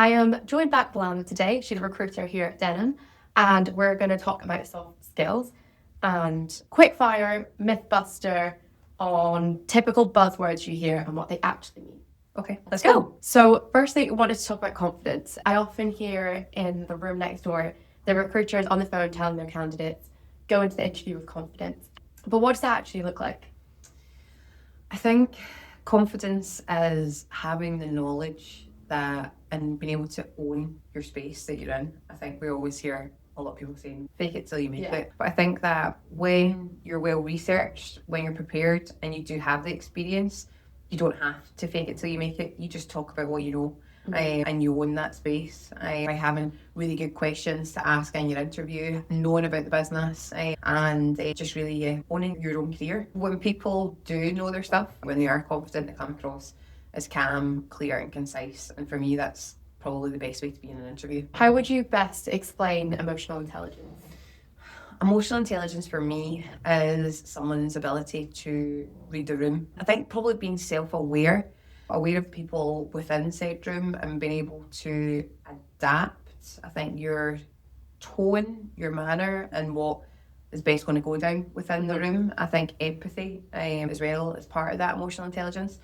I am joined back by Alana today. She's a recruiter here at Denim, and we're going to talk about soft skills and quickfire mythbuster on typical buzzwords you hear and what they actually mean. Okay, let's go. So firstly, I wanted to talk about confidence. I often hear in the room next door the recruiters on the phone telling their candidates, go into the interview with confidence. But what does that actually look like? I think confidence is having the knowledge that and being able to own your space that you're in. I think we always hear a lot of people saying, fake it till you make it. But I think that when you're well researched, when you're prepared and you do have the experience, you don't have to fake it till you make it. You just talk about what you know. And you own that space by having really good questions to ask in your interview, knowing about the business, and just really owning your own career. When people do know their stuff, when they are confident, they come across as calm, clear and concise. And for me, that's probably the best way to be in an interview. How would you best explain emotional intelligence? Emotional intelligence for me is someone's ability to read the room. I think probably being self-aware, aware of people within said room and being able to adapt. I think your tone, your manner and what is best going to go down within the room. I think empathy as well is part of that emotional intelligence.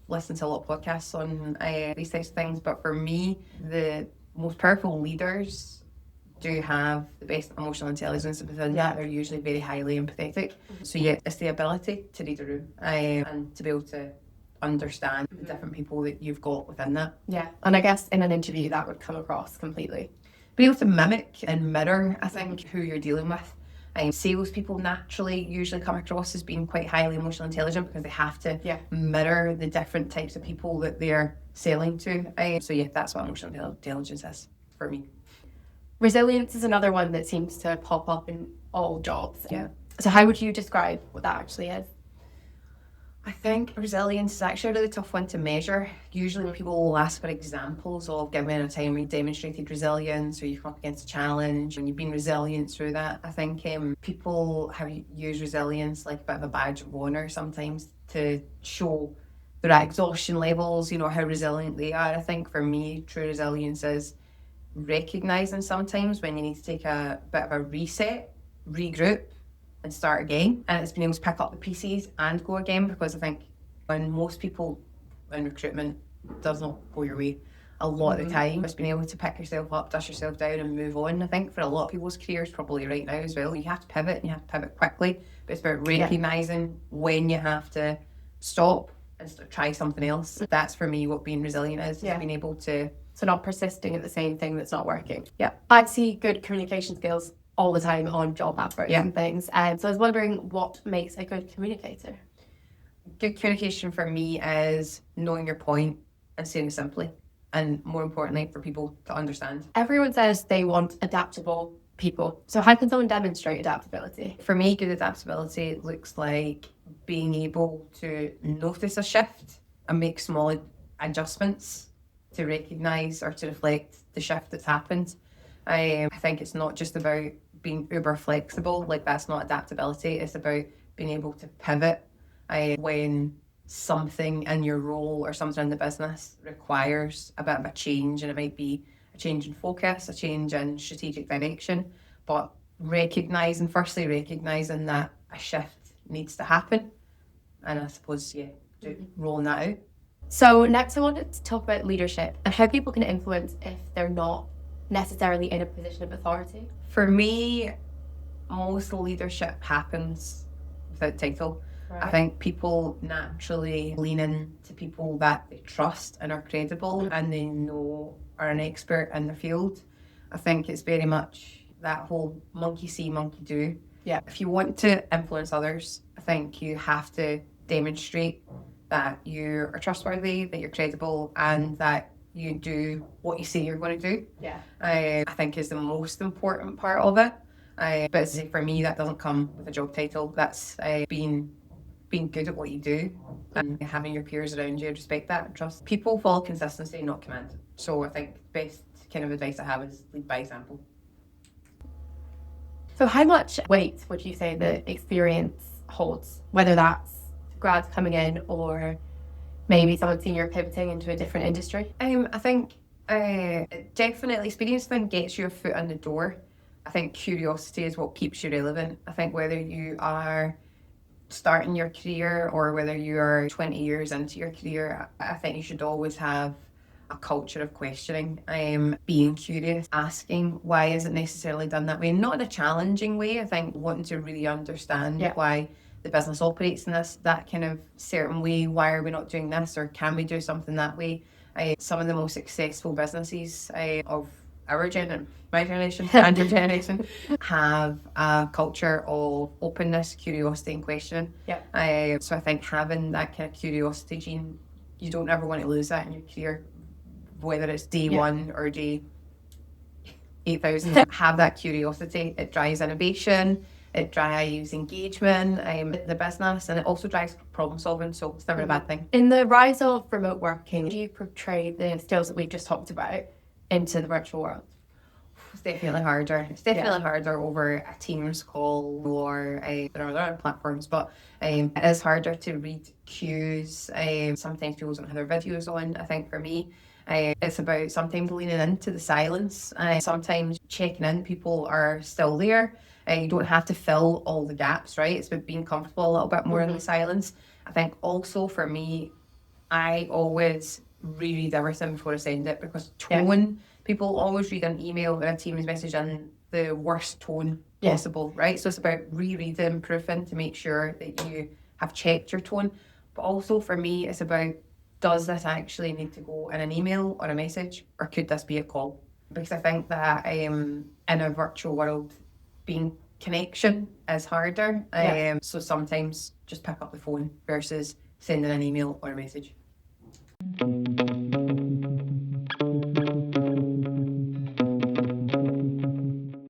Listen to a lot of podcasts on these types of things, but for me, the most powerful leaders do have the best emotional intelligence within that. They're usually very highly empathetic. So yeah, it's the ability to read a room and to be able to understand the different people that you've got within that. Yeah, and I guess in an interview that would come across completely. Be able to mimic and mirror, I think, who you're dealing with. Salespeople naturally usually come across as being quite highly emotionally intelligent because they have to mirror the different types of people that they're selling to. So yeah, that's what emotional intelligence is for me. Resilience is another one that seems to pop up in all jobs. Yeah. So how would you describe what that actually is? I think resilience is actually a really tough one to measure. Usually when people will ask for examples of given a time when you demonstrated resilience or you've come up against a challenge and you've been resilient through that, I think people have used resilience like a bit of a badge of honour sometimes to show their exhaustion levels, you know, how resilient they are. I think for me, true resilience is recognising sometimes when you need to take a bit of a reset, regroup, and start again. And it's being able to pick up the pieces and go again, because I think when most people in recruitment does not go your way a lot of the time, it's being able to pick yourself up, dust yourself down and move on. I think for a lot of people's careers probably right now as well, you have to pivot and you have to pivot quickly, but it's about recognising when you have to stop and try something else. That's for me what being resilient is being able to... So not persisting at the same thing that's not working. Yeah. I see good communication skills all the time on job adverts and things. So I was wondering what makes a good communicator? Good communication for me is knowing your point and saying it simply. And more importantly, for people to understand. Everyone says they want adaptable people. So how can someone demonstrate adaptability? For me, good adaptability looks like being able to notice a shift and make small adjustments to recognise or to reflect the shift that's happened. I think it's not just about being uber flexible, like that's not adaptability. It's about being able to pivot when something in your role or something in the business requires a bit of a change, and it might be a change in focus, a change in strategic direction, but recognising that a shift needs to happen, and I suppose rolling that out. So next I wanted to talk about leadership and how people can influence if they're not necessarily in a position of authority. For me, most leadership happens without title. Right. I think people naturally lean in to people that they trust and are credible and they know are an expert in their field. I think it's very much that whole monkey see, monkey do. Yeah. If you want to influence others, I think you have to demonstrate that you are trustworthy, that you're credible, and that you do what you say you're going to do. Yeah. I think is the most important part of it. But for me, that doesn't come with a job title. That's being good at what you do and having your peers around you respect that and trust. People follow consistency, not command. So I think the best kind of advice I have is lead by example. So how much weight would you say the experience holds, whether that's grads coming in or maybe someone senior pivoting into a different industry? I think definitely experience then gets your foot in the door. I think curiosity is what keeps you relevant. I think whether you are starting your career or whether you're 20 years into your career, I think you should always have a culture of questioning, being curious, asking why is it necessarily done that way, not in a challenging way. I think wanting to really understand why the business operates in that kind of certain way. Why are we not doing this, or can we do something that way? Some of the most successful businesses of our my generation, and your generation, have a culture of openness, curiosity, and questioning. So I think having that kind of curiosity gene, you don't ever want to lose that in your career, whether it's day one or day 8,000. Have that curiosity. It drives innovation. It drives engagement in the business, and it also drives problem solving. So it's never a bad thing. In the rise of remote working, do you portray the skills that we've just talked about into the virtual world? It's definitely harder. It's definitely harder over a Teams call or there are other platforms, but it is harder to read cues. Sometimes people don't have their videos on. I think for me, it's about sometimes leaning into the silence. Sometimes checking in, people are still there. You don't have to fill all the gaps, right? It's about being comfortable a little bit more in the silence. I think also for me, I always reread everything before I send it, because tone, people always read an email or a Teams message in the worst tone possible, right? So it's about rereading, proofing to make sure that you have checked your tone. But also for me, it's about, does this actually need to go in an email or a message, or could this be a call? Because I think that in a virtual world, being connection is harder. So sometimes just pick up the phone versus sending an email or a message.